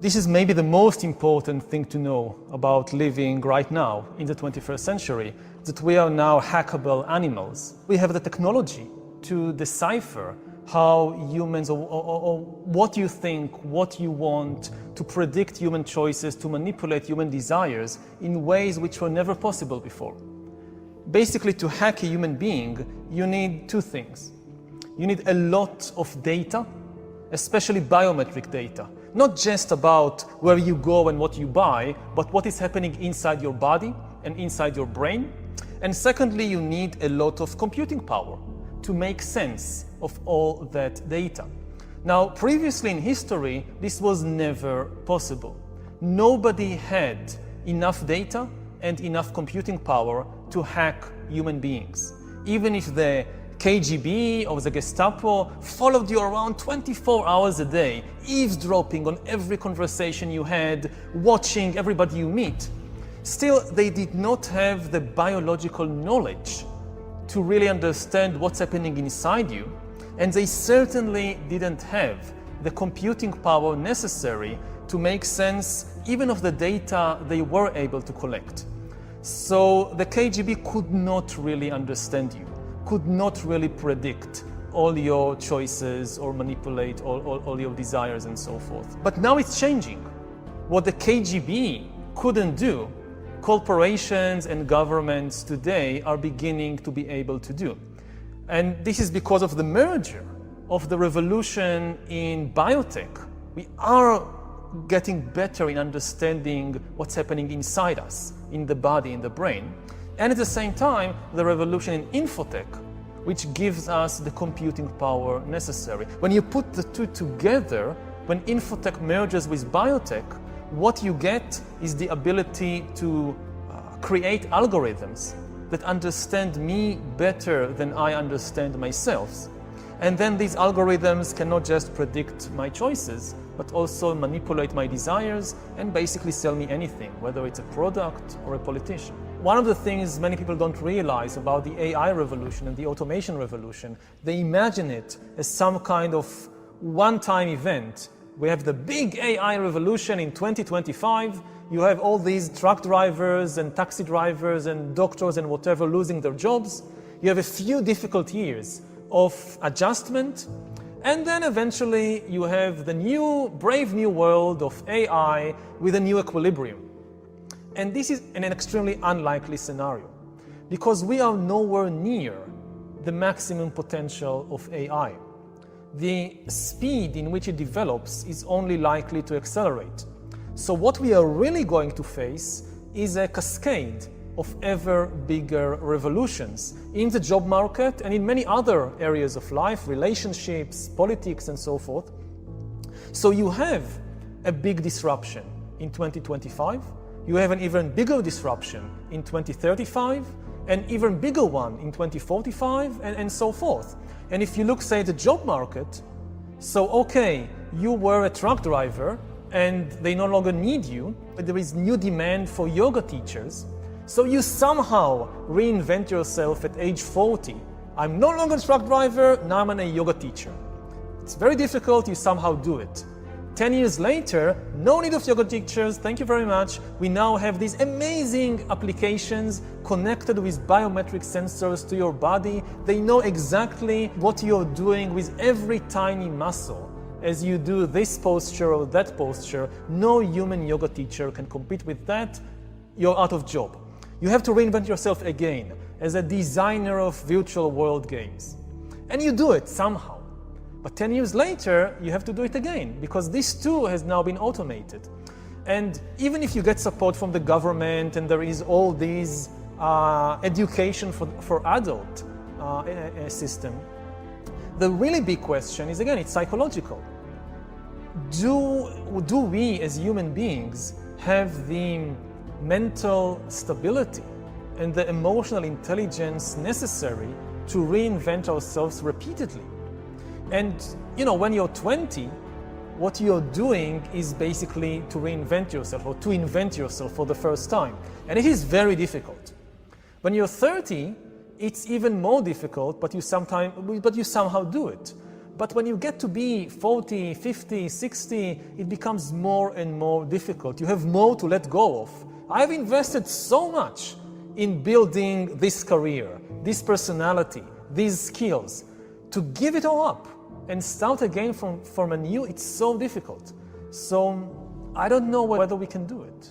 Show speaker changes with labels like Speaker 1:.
Speaker 1: This is maybe the most important thing to know about living right now in the 21st century, that we are now hackable animals. We have the technology to decipher how humans, or what you think, what you want, to predict human choices, to manipulate human desires in ways which were never possible before. Basically, to hack a human being, you need two things. You need a lot of data, especially biometric data. Not just about where you go and what you buy, but what is happening inside your body and inside your brain. And secondly, you need a lot of computing power to make sense of all that data. Now, previously in history, this was never possible. Nobody had enough data and enough computing power to hack human beings. Even if the KGB or the Gestapo followed you around 24 hours a day, eavesdropping on every conversation you had, watching everybody you meet, still they did not have the biological knowledge to really understand what's happening inside you, and they certainly didn't have the computing power necessary to make sense even of the data they were able to collect. So the KGB could not really understand you, could not really predict all your choices or manipulate all your desires and so forth. But now it's changing. What the KGB couldn't do, corporations and governments today are beginning to be able to do. And this is because of the merger of the revolution in biotech. We are getting better in understanding what's happening inside us, in the body, in the brain. And at the same time, the revolution in infotech, which gives us the computing power necessary. When you put the two together, when infotech merges with biotech, what you get is the ability to create algorithms that understand me better than I understand myself. And then these algorithms can not just predict my choices, but also manipulate my desires and basically sell me anything, whether it's a product or a politician. One of the things many people don't realize about the AI revolution and the automation revolution, they imagine it as some kind of one-time event. We have the big AI revolution in 2025. You have all these truck drivers and taxi drivers and doctors and whatever losing their jobs. You have a few difficult years of adjustment, and then eventually you have the brave new world of AI with a new equilibrium. And this is an extremely unlikely scenario, because we are nowhere near the maximum potential of AI. The speed in which it develops is only likely to accelerate. So what we are really going to face is a cascade of ever bigger revolutions in the job market and in many other areas of life, relationships, politics, and so forth. So you have a big disruption in 2025, you have an even bigger disruption in 2035, an even bigger one in 2045, and so forth. And if you look, say, at the job market, so okay, you were a truck driver and they no longer need you, but there is new demand for yoga teachers. So you somehow reinvent yourself at age 40. I'm no longer a truck driver, now I'm a yoga teacher. It's very difficult, you somehow do it. 10 years later, no need of yoga teachers, thank you very much. We now have these amazing applications connected with biometric sensors to your body. They know exactly what you're doing with every tiny muscle. As you do this posture or that posture, no human yoga teacher can compete with that. You're out of job. You have to reinvent yourself again as a designer of virtual world games. And you do it somehow. But 10 years later, you have to do it again, because this too has now been automated. And even if you get support from the government and there is all these education for adult system, the really big question is, again, it's psychological. Do we as human beings have the mental stability and the emotional intelligence necessary to reinvent ourselves repeatedly? And when you're 20, what you're doing is basically to reinvent yourself or to invent yourself for the first time. And it is very difficult. When you're 30, it's even more difficult, but you somehow do it. But when you get to be 40, 50, 60, it becomes more and more difficult. You have more to let go of. I've invested so much in building this career, this personality, these skills. To give it all up and start again from anew, it's so difficult. So I don't know whether we can do it.